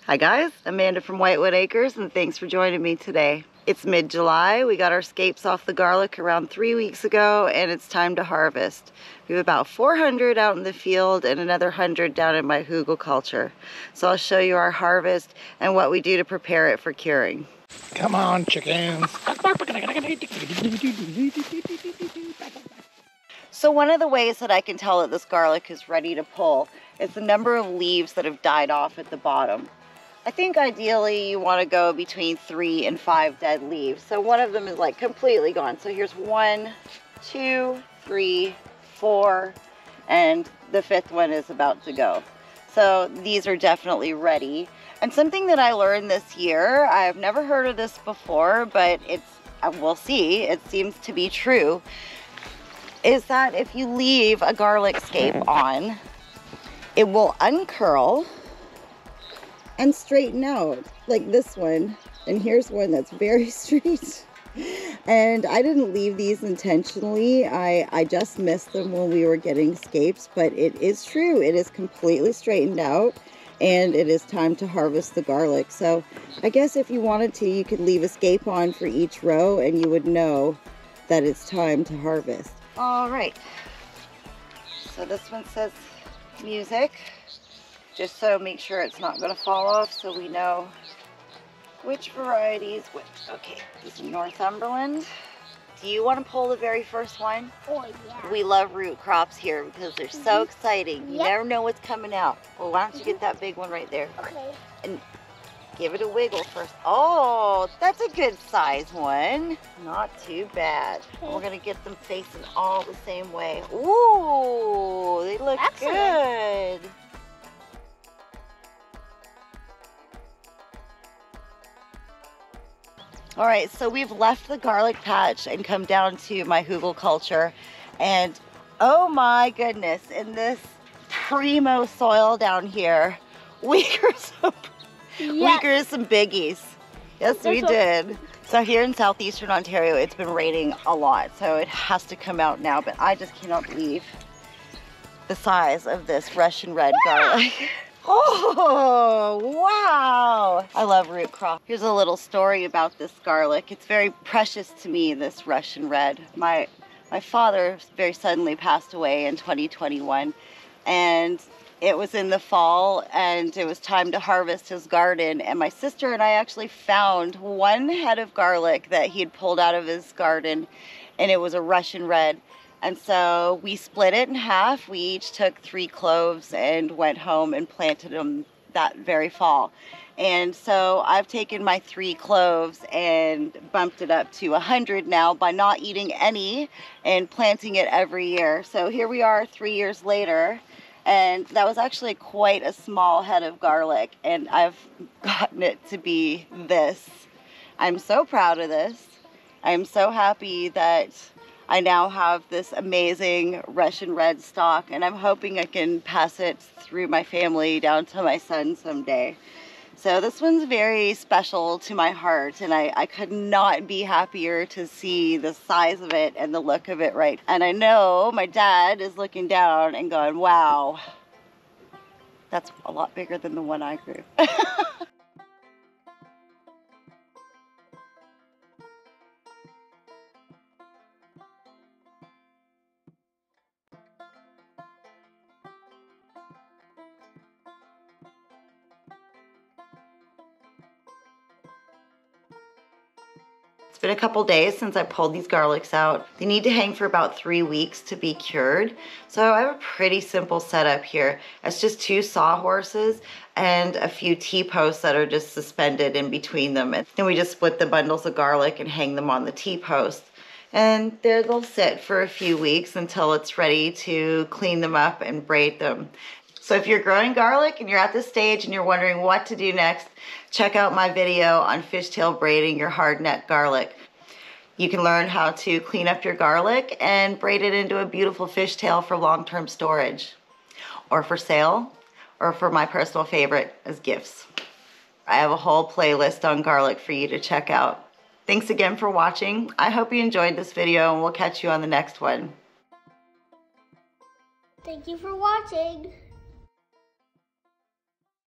Hi guys, Amanda from Whitewood Acres, and thanks for joining me today. It's mid-July. We got our scapes off the garlic around 3 weeks ago, and it's time to harvest. We have about 400 out in the field and another 100 down in my hugelkultur. So I'll show you our harvest and what we do to prepare it for curing. Come on, chickens. So one of the ways that I can tell that this garlic is ready to pull is the number of leaves that have died off at the bottom. I think ideally you want to go between 3 and 5 dead leaves. So one of them is like completely gone. So here's 1, 2, 3, 4, and the 5th one is about to go. So these are definitely ready. And something that I learned this year, I've never heard of this before, but we'll see, it seems to be true, is that if you leave a garlic scape on, it will uncurl and straighten out like this one. And here's one that's very straight. And I didn't leave these intentionally. I just missed them when we were getting scapes, but it is true. It is completely straightened out and it is time to harvest the garlic. So I guess if you wanted to, you could leave a scape on for each row and you would know that it's time to harvest. All right. So this one says music. Just so make sure it's not going to fall off so we know which variety is which. Okay, this is Northumberland. Do you want to pull the very first one? Oh, yeah. We love root crops here because they're so exciting. You never know what's coming out. Well, why don't you get that big one right there? Okay. And give it a wiggle first. Oh, that's a good size one. Not too bad. Okay. We're going to get them facing all the same way. Ooh, they look good. All right, so we've left the garlic patch and come down to my hugelkultur, and oh my goodness, in this primo soil down here, we grew some biggies. Yes, we did. So here in southeastern Ontario, it's been raining a lot, so it has to come out now, but I just cannot believe the size of this Russian red garlic. Oh, wow. I love root crop. Here's a little story about this garlic. It's very precious to me, this Russian red. My father very suddenly passed away in 2021, and it was in the fall, and it was time to harvest his garden, and my sister and I actually found one head of garlic that he had pulled out of his garden, and it was a Russian red. And so we split it in half. We each took 3 cloves and went home and planted them that very fall. And so I've taken my 3 cloves and bumped it up to 100 now by not eating any and planting it every year. So here we are 3 years later, and that was actually quite a small head of garlic, and I've gotten it to be this. I'm so proud of this. I'm so happy that I now have this amazing Russian red stock, and I'm hoping I can pass it through my family down to my son someday. So this one's very special to my heart, and I could not be happier to see the size of it and the look of it right. And I know my dad is looking down and going, wow, that's a lot bigger than the one I grew. It's been a couple days since I pulled these garlics out. They need to hang for about 3 weeks to be cured. So I have a pretty simple setup here. It's just 2 sawhorses and a few T-posts that are just suspended in between them. And then we just split the bundles of garlic and hang them on the T-post. And there they'll sit for a few weeks until it's ready to clean them up and braid them. So if you're growing garlic and you're at this stage and you're wondering what to do next, check out my video on fishtail braiding your hardneck garlic. You can learn how to clean up your garlic and braid it into a beautiful fishtail for long-term storage, or for sale, or for my personal favorite, as gifts. I have a whole playlist on garlic for you to check out. Thanks again for watching. I hope you enjoyed this video, and we'll catch you on the next one. Thank you for watching.